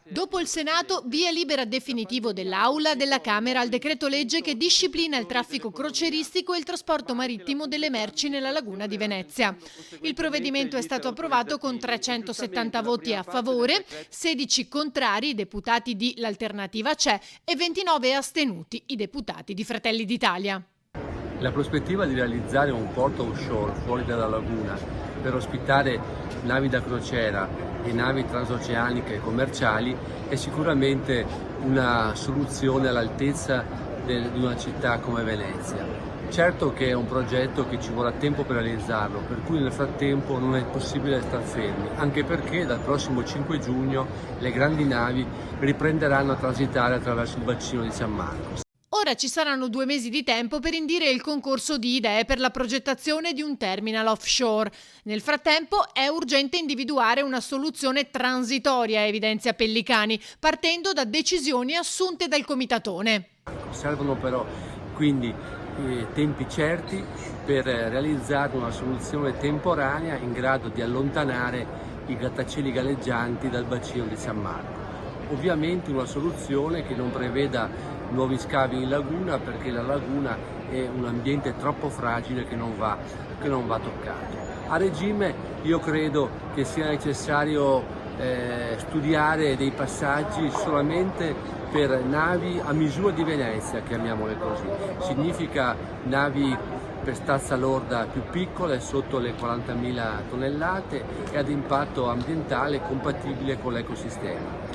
Dopo il Senato, via libera definitivo dell'Aula della Camera al decreto legge che disciplina il traffico crocieristico e il trasporto marittimo delle merci nella laguna di Venezia. Il provvedimento è stato approvato con 370 voti a favore, 16 contrari, i deputati di L'Alternativa C'è, e 29 astenuti, i deputati di Fratelli d'Italia. La prospettiva di realizzare un porto offshore fuori dalla laguna per ospitare navi da crociera e navi transoceaniche commerciali è sicuramente una soluzione all'altezza di una città come Venezia. Certo che è un progetto che ci vorrà tempo per realizzarlo, per cui nel frattempo non è possibile star fermi, anche perché dal prossimo 5 giugno le grandi navi riprenderanno a transitare attraverso il bacino di San Marco. Ora ci saranno 2 mesi di tempo per indire il concorso di idee per la progettazione di un terminal offshore. Nel frattempo è urgente individuare una soluzione transitoria, evidenzia Pellicani, partendo da decisioni assunte dal comitatone. Servono però quindi tempi certi per realizzare una soluzione temporanea in grado di allontanare i grattacieli galleggianti dal bacino di San Marco. Ovviamente una soluzione che non preveda nuovi scavi in laguna, perché la laguna è un ambiente troppo fragile che non va toccato. A regime io credo che sia necessario studiare dei passaggi solamente per navi a misura di Venezia, chiamiamole così. Significa navi per stazza lorda più piccole, sotto le 40.000 tonnellate e ad impatto ambientale compatibile con l'ecosistema.